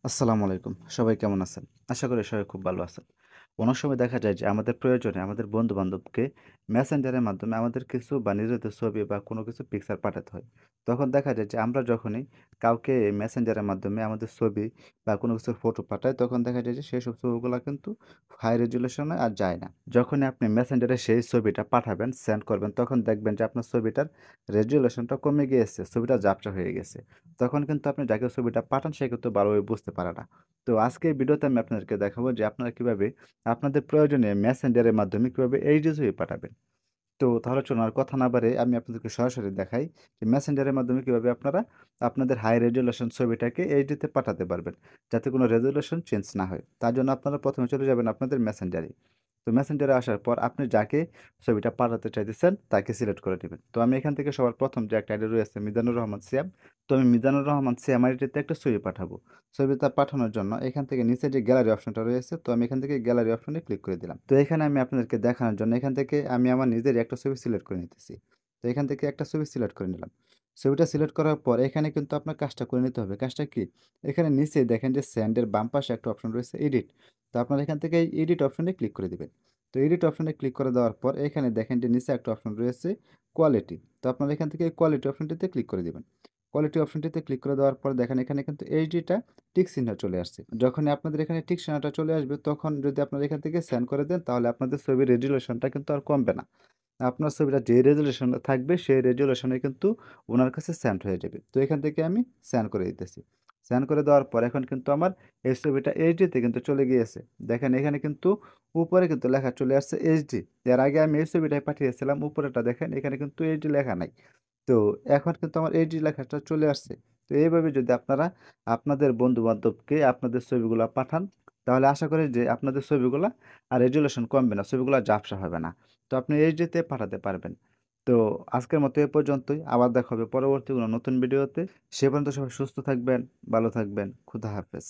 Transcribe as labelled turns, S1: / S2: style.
S1: আসসালামু আলাইকুম। সবাই কেমন আছেন? আশা করি সবাই খুব ভালো আছেন। অনেক সময় দেখা যায় যে আমাদের প্রয়োজনে আমাদের বন্ধু-বান্ধবকে মেসেঞ্জারের মাধ্যমে আমাদের কিছু বা নিজেদের ছবি বা কোনো কিছু পিকচার পাঠাতে হয়। তখন দেখা যায় যে আমরা যখনই কাউকে মেসেঞ্জারের মাধ্যমে আমাদের ছবি বা কোনো কিছুর ফটো পাঠাই, তখন দেখা যায় যে সেসব ছবিগুলা কিন্তু হাই রেজোলিউশন এ আর যায় না। যখনই আপনি মেসেঞ্জারে সেই ছবিটা পাঠাবেন, সেন্ড করবেন, তখন দেখবেন যে আপনার ছবিটার রেজোলিউশনটা কমে গিয়েছে, ছবিটা ঝাপসা হয়ে গেছে। তখন কিন্তু আপনি যাকে ছবিটা পাঠান সে কিন্তু ভালোভাবে বুঝতে পারে না। তো আজকের ভিডিওতে আমি আপনাদেরকে দেখাবো যে আপনারা কিভাবে আপনাদের প্রয়োজনে মেসেঞ্জারের মাধ্যমে কিভাবে এইচডি ছবি পাঠাবেন। তো তাহলে চলুন আর কথা না বাড়িয়ে আমি আপনাদেরকে সরাসরি দেখাই যে মেসেঞ্জারের মাধ্যমে কিভাবে আপনারা আপনাদের হাই রেজোলিউশন ছবিটাকে এইচডিতে পাঠাতে পারবেন। যাতে কোনো রেজোলিউশন চেঞ্জ না হয়। তার জন্য আপনারা ১ম এ চলে যাবেন আপনাদের মেসেঞ্জারে। তো মেসেঞ্জারে আসার পর আপনি যাকে ছবিটা পাঠাতে চাইতেছেন তাকে সিলেক্ট করে দিবেন। তো আমি এখান থেকে সবার ১ম যে একটা আইডি রয়েছে মিজানুর রহমান সিয়াম। তো আমি মিজানুর রহমান সিয়াম আইডিতে একটা ছবি পাঠাবো। ছবিটা পাঠানোর জন্য এখান থেকে নিচে যে গ্যালারি অপশনটা রয়েছে, তো আমি এখান থেকে গ্যালারি অপশনে ক্লিক করে দিলাম। তো এখানে আমি আপনাদেরকে দেখানোর জন্য এখান থেকে আমি আমার নিজেরই একটা ছবি সিলেক্ট করে নিতেছি। তো এখান থেকে একটা ছবি সিলেক্ট করে নিলাম। ছবিটা সিলেক্ট করার পর এখানে কিন্তু আপনার কাজটা করে নিতে হবে। কাজটা কি? এখানে নিচে দেখেন যে স্যান্ডের বাম পাশে একটা অপশন রয়েছে এডিট। তো আপনারা এখান থেকে এই এডিট অপশনে ক্লিক করে দিবেন। তো এডিট অপশনে ক্লিক করে দেওয়ার পর এখানে দেখেন যে নিচে একটা অপশন রয়েছে কোয়ালিটি। তো আপনারা এখান থেকে কোয়ালিটি অপশনটিতে ক্লিক করে দিবেন। কোয়ালিটি অপশনটিতে ক্লিক করে দেওয়ার পর দেখেন এখানে কিন্তু এইচডিটা টিক চিহ্ন চলে আসছে। যখনই আপনাদের এখানে টিক চিহ্নটা চলে আসবে তখন যদি আপনারা এখান থেকে সেন্ড করে দেন তাহলে আপনাদের ছবির রেজোলিউশনটা কিন্তু আর কমবে না। আপনার ছবিটা যে রেজোলিউশনে থাকবে সেই রেজোলিউশনে কিন্তু উনার কাছে সেন্ড হয়ে যাবে। তো এখান থেকে আমি সেন্ড করে দিতেছি। সেন্ড করে দেওয়ার পর এখন কিন্তু আমার এই ছবিটা এইচডিতে কিন্তু চলে গিয়েছে। দেখেন এখানে কিন্তু উপরে কিন্তু লেখা চলে আসছে এইচডি। এর আগে আমি এই ছবিটাই পাঠিয়েছিলাম উপরেরটা দেখেন এখানে কিন্তু এইচডি লেখা নাই। তো এখন কিন্তু আমার এইচডি লেখাটা চলে আসছে। তো এইভাবে যদি আপনারা আপনাদের বন্ধু-বান্ধবকে আপনাদের ছবিগুলা পাঠান, তাহলে আশা করি যে আপনাদের ছবিগুলা আর রেজোলিউশন কমবে না, ছবিগুলা ঝাপসা হবে না। তো আপনি এইচডিতে পাঠাতে পারবেন। তো আজকের মতো এ পর্যন্তই। আবার দেখা হবে পরবর্তী কোনো নতুন ভিডিওতে। সে পর্যন্ত সবাই সুস্থ থাকবেন, ভালো থাকবেন। খুদা হাফেজ।